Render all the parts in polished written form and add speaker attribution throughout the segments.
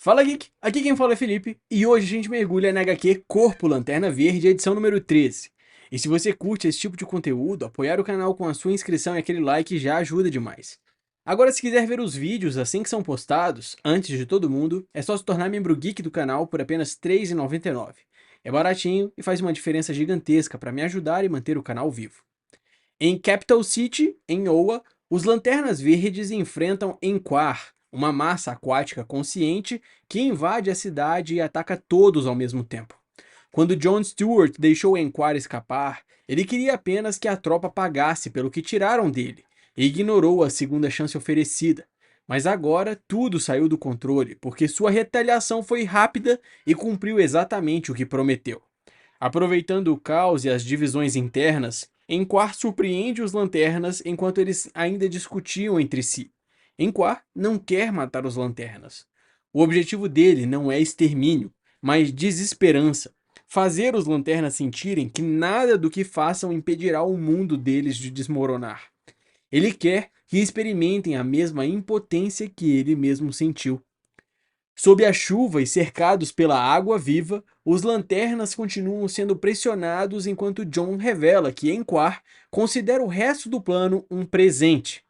Speaker 1: Fala Geek, aqui quem fala é Felipe e hoje a gente mergulha na HQ Corpo Lanterna Verde, edição número 13. E se você curte esse tipo de conteúdo, apoiar o canal com a sua inscrição e aquele like já ajuda demais. Agora, se quiser ver os vídeos assim que são postados, antes de todo mundo, é só se tornar membro Geek do canal por apenas R$ 3,99. É baratinho e faz uma diferença gigantesca para me ajudar e manter o canal vivo. Em Capital City, em Oa, os Lanternas Verdes enfrentam Enquar, uma massa aquática consciente que invade a cidade e ataca todos ao mesmo tempo. Quando Jon Stewart deixou Enquar escapar, ele queria apenas que a tropa pagasse pelo que tiraram dele e ignorou a segunda chance oferecida. Mas agora tudo saiu do controle, porque sua retaliação foi rápida e cumpriu exatamente o que prometeu. Aproveitando o caos e as divisões internas, Enquar surpreende os Lanternas enquanto eles ainda discutiam entre si. Enquar não quer matar os Lanternas. O objetivo dele não é extermínio, mas desesperança. Fazer os Lanternas sentirem que nada do que façam impedirá o mundo deles de desmoronar. Ele quer que experimentem a mesma impotência que ele mesmo sentiu. Sob a chuva e cercados pela água viva, os lanternas continuam sendo pressionados enquanto Jon revela que Enquar considera o resto do plano um presente.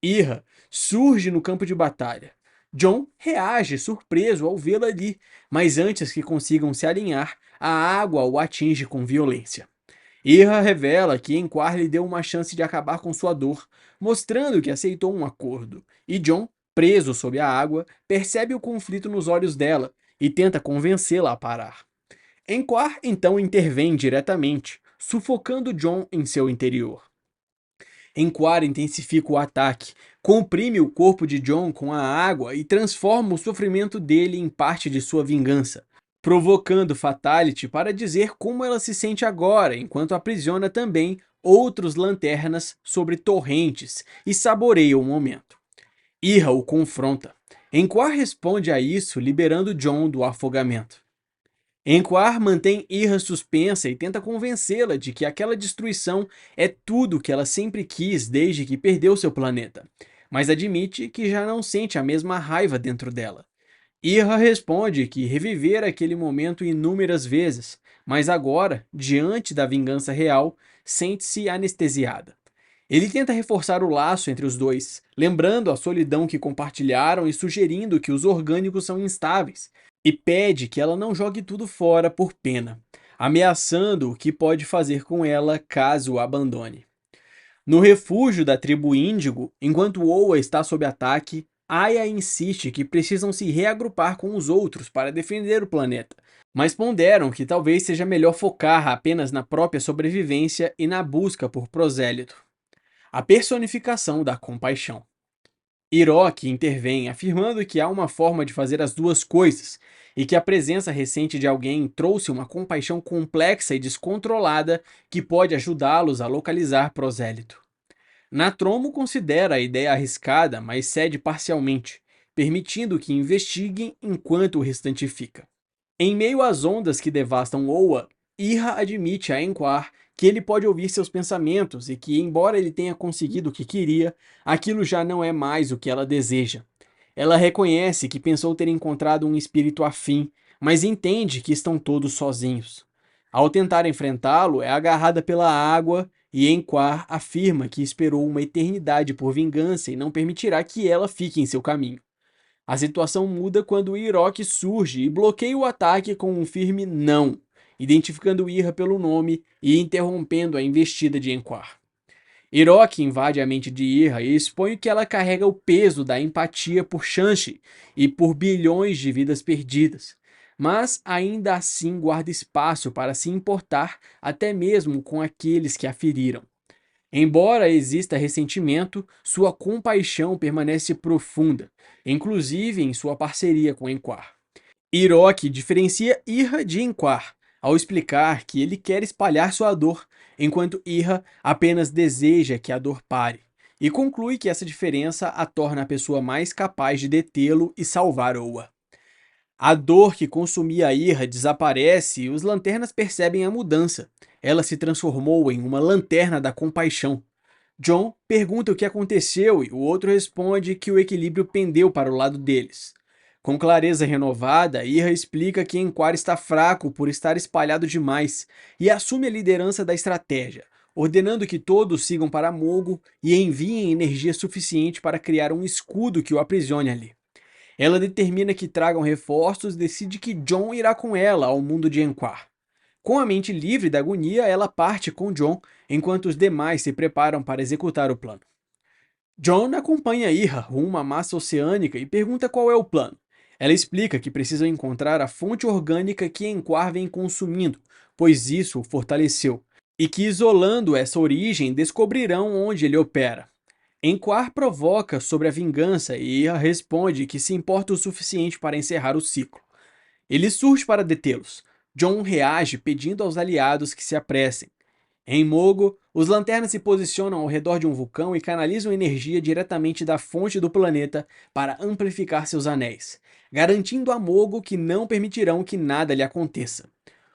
Speaker 1: Ira surge no campo de batalha. Jon reage surpreso ao vê-la ali, mas antes que consigam se alinhar, a água o atinge com violência. Ira revela que Enquar lhe deu uma chance de acabar com sua dor, mostrando que aceitou um acordo, e Jon, preso sob a água, percebe o conflito nos olhos dela e tenta convencê-la a parar. Enquar então intervém diretamente, sufocando Jon em seu interior. Enquar intensifica o ataque, comprime o corpo de Jon com a água e transforma o sofrimento dele em parte de sua vingança, provocando Fatality para dizer como ela se sente agora, enquanto aprisiona também outros lanternas sobre torrentes e saboreia o momento. Ira o confronta. Enquar responde a isso, liberando Jon do afogamento. Enquar mantém Ira suspensa e tenta convencê-la de que aquela destruição é tudo que ela sempre quis desde que perdeu seu planeta, mas admite que já não sente a mesma raiva dentro dela. Ira responde que reviver aquele momento inúmeras vezes, mas agora, diante da vingança real, sente-se anestesiada. Ele tenta reforçar o laço entre os dois, lembrando a solidão que compartilharam e sugerindo que os orgânicos são instáveis, e pede que ela não jogue tudo fora por pena, ameaçando o que pode fazer com ela caso o abandone. No refúgio da tribo Índigo, enquanto Oa está sob ataque, Aya insiste que precisam se reagrupar com os outros para defender o planeta, mas ponderam que talvez seja melhor focar apenas na própria sobrevivência e na busca por prosélito. A personificação da compaixão. Hiroki intervém, afirmando que há uma forma de fazer as duas coisas, e que a presença recente de alguém trouxe uma compaixão complexa e descontrolada que pode ajudá-los a localizar prosélito. Natromo considera a ideia arriscada, mas cede parcialmente, permitindo que investiguem enquanto o restante fica. Em meio às ondas que devastam Oa, Ira admite a Enquar que ele pode ouvir seus pensamentos e que, embora ele tenha conseguido o que queria, aquilo já não é mais o que ela deseja. Ela reconhece que pensou ter encontrado um espírito afim, mas entende que estão todos sozinhos. Ao tentar enfrentá-lo, é agarrada pela água e Enquar afirma que esperou uma eternidade por vingança e não permitirá que ela fique em seu caminho. A situação muda quando Hiroki surge e bloqueia o ataque com um firme não, identificando Ira pelo nome e interrompendo a investida de Enquar. Hiroki invade a mente de Ira e expõe que ela carrega o peso da empatia por Shanshi e por bilhões de vidas perdidas, mas ainda assim guarda espaço para se importar até mesmo com aqueles que a feriram. Embora exista ressentimento, sua compaixão permanece profunda, inclusive em sua parceria com Enquar. Hiroki diferencia Ira de Enquar, ao explicar que ele quer espalhar sua dor, enquanto Ira apenas deseja que a dor pare, e conclui que essa diferença a torna a pessoa mais capaz de detê-lo e salvar Oa. A dor que consumia a Ira desaparece e os lanternas percebem a mudança. Ela se transformou em uma lanterna da compaixão. Jon pergunta o que aconteceu e o outro responde que o equilíbrio pendeu para o lado deles. Com clareza renovada, Ira explica que Enquar está fraco por estar espalhado demais e assume a liderança da estratégia, ordenando que todos sigam para Mogo e enviem energia suficiente para criar um escudo que o aprisione ali. Ela determina que tragam reforços e decide que John irá com ela ao mundo de Enquar. Com a mente livre da agonia, ela parte com John, enquanto os demais se preparam para executar o plano. John acompanha Ira rumo à massa oceânica e pergunta qual é o plano. Ela explica que precisam encontrar a fonte orgânica que Enquar vem consumindo, pois isso o fortaleceu, e que isolando essa origem descobrirão onde ele opera. Enquar provoca sobre a vingança e Ira responde que se importa o suficiente para encerrar o ciclo. Ele surge para detê-los. John reage pedindo aos aliados que se apressem. Em Mogo, os lanternas se posicionam ao redor de um vulcão e canalizam energia diretamente da fonte do planeta para amplificar seus anéis, garantindo a Mogo que não permitirão que nada lhe aconteça.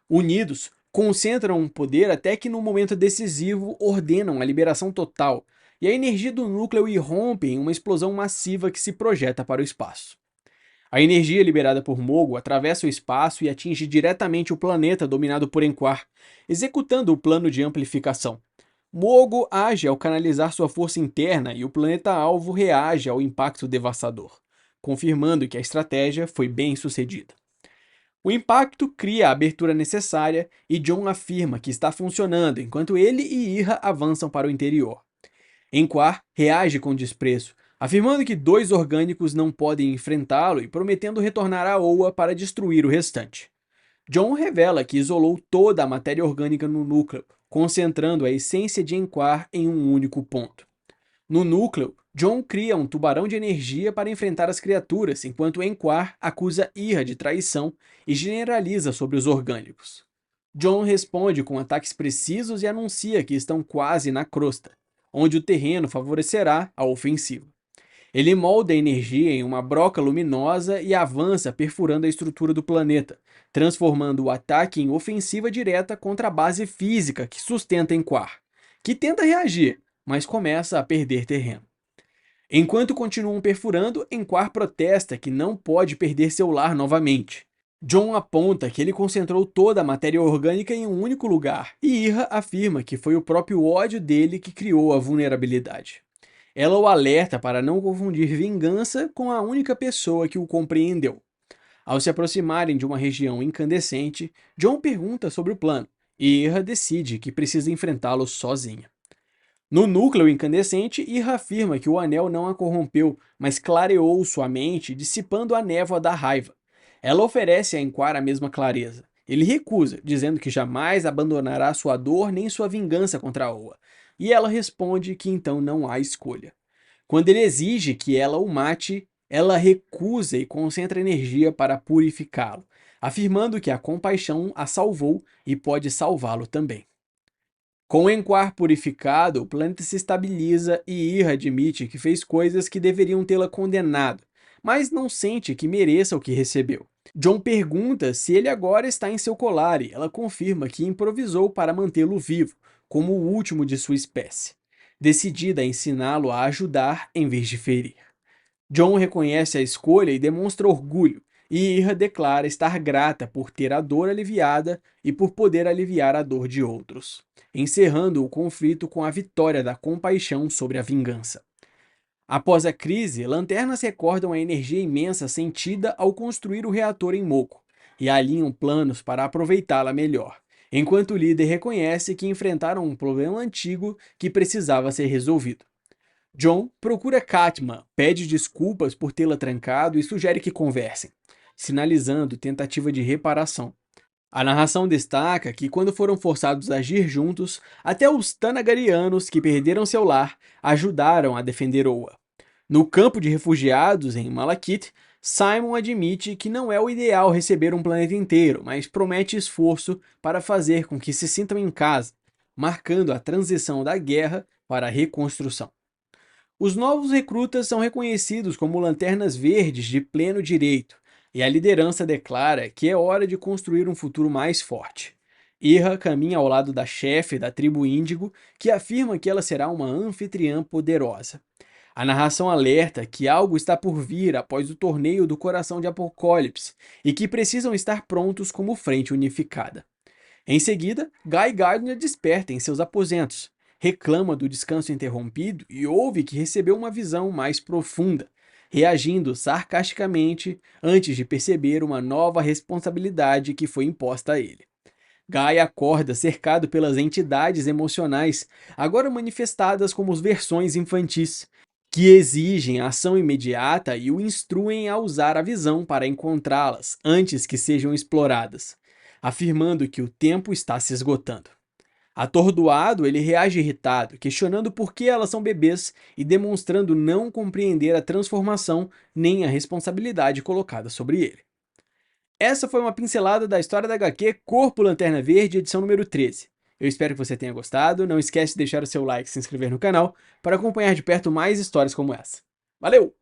Speaker 1: Unidos, concentram um poder até que no momento decisivo ordenam a liberação total, e a energia do núcleo irrompe em uma explosão massiva que se projeta para o espaço. A energia liberada por Mogo atravessa o espaço e atinge diretamente o planeta dominado por Enquar, executando o plano de amplificação. Mogo age ao canalizar sua força interna e o planeta-alvo reage ao impacto devastador, confirmando que a estratégia foi bem sucedida. O impacto cria a abertura necessária e John afirma que está funcionando enquanto ele e Ira avançam para o interior. Enquar reage com desprezo, afirmando que dois orgânicos não podem enfrentá-lo e prometendo retornar a Oa para destruir o restante. John revela que isolou toda a matéria orgânica no núcleo, concentrando a essência de Enquar em um único ponto. No núcleo, John cria um tubarão de energia para enfrentar as criaturas, enquanto Enquar acusa Ira de traição e generaliza sobre os orgânicos. John responde com ataques precisos e anuncia que estão quase na crosta, onde o terreno favorecerá a ofensiva. Ele molda a energia em uma broca luminosa e avança perfurando a estrutura do planeta, transformando o ataque em ofensiva direta contra a base física que sustenta Enquar, que tenta reagir, mas começa a perder terreno. Enquanto continuam perfurando, Enquar protesta que não pode perder seu lar novamente. John aponta que ele concentrou toda a matéria orgânica em um único lugar, e Ira afirma que foi o próprio ódio dele que criou a vulnerabilidade. Ela o alerta para não confundir vingança com a única pessoa que o compreendeu. Ao se aproximarem de uma região incandescente, John pergunta sobre o plano, e Ira decide que precisa enfrentá-lo sozinha. No núcleo incandescente, Ira afirma que o anel não a corrompeu, mas clareou sua mente, dissipando a névoa da raiva. Ela oferece a Enquar a mesma clareza. Ele recusa, dizendo que jamais abandonará sua dor nem sua vingança contra Oa. E ela responde que então não há escolha. Quando ele exige que ela o mate, ela recusa e concentra energia para purificá-lo, afirmando que a compaixão a salvou e pode salvá-lo também. Com o Enquar purificado, o planeta se estabiliza e Ira admite que fez coisas que deveriam tê-la condenado, mas não sente que mereça o que recebeu. John pergunta se ele agora está em seu colar e ela confirma que improvisou para mantê-lo vivo, como o último de sua espécie, decidida a ensiná-lo a ajudar em vez de ferir. John reconhece a escolha e demonstra orgulho, e Ira declara estar grata por ter a dor aliviada e por poder aliviar a dor de outros, encerrando o conflito com a vitória da compaixão sobre a vingança. Após a crise, lanternas recordam a energia imensa sentida ao construir o reator em Moco e alinham planos para aproveitá-la melhor, enquanto o líder reconhece que enfrentaram um problema antigo que precisava ser resolvido. John procura Katma, pede desculpas por tê-la trancado e sugere que conversem, sinalizando tentativa de reparação. A narração destaca que, quando foram forçados a agir juntos, até os Tanagarianos, que perderam seu lar, ajudaram a defender Oa. No campo de refugiados, em Malakith, Simon admite que não é o ideal receber um planeta inteiro, mas promete esforço para fazer com que se sintam em casa, marcando a transição da guerra para a reconstrução. Os novos recrutas são reconhecidos como lanternas verdes de pleno direito, e a liderança declara que é hora de construir um futuro mais forte. Ira caminha ao lado da chefe da tribo Índigo, que afirma que ela será uma anfitriã poderosa. A narração alerta que algo está por vir após o torneio do Coração de Apocalipse e que precisam estar prontos como frente unificada. Em seguida, Guy Gardner desperta em seus aposentos, reclama do descanso interrompido e ouve que recebeu uma visão mais profunda, reagindo sarcasticamente antes de perceber uma nova responsabilidade que foi imposta a ele. Guy acorda cercado pelas entidades emocionais, agora manifestadas como versões infantis, que exigem ação imediata e o instruem a usar a visão para encontrá-las antes que sejam exploradas, afirmando que o tempo está se esgotando. Atordoado, ele reage irritado, questionando por que elas são bebês e demonstrando não compreender a transformação nem a responsabilidade colocada sobre ele. Essa foi uma pincelada da história da HQ Corpo Lanterna Verde, edição número 13. Eu espero que você tenha gostado, não esquece de deixar o seu like e se inscrever no canal para acompanhar de perto mais histórias como essa. Valeu!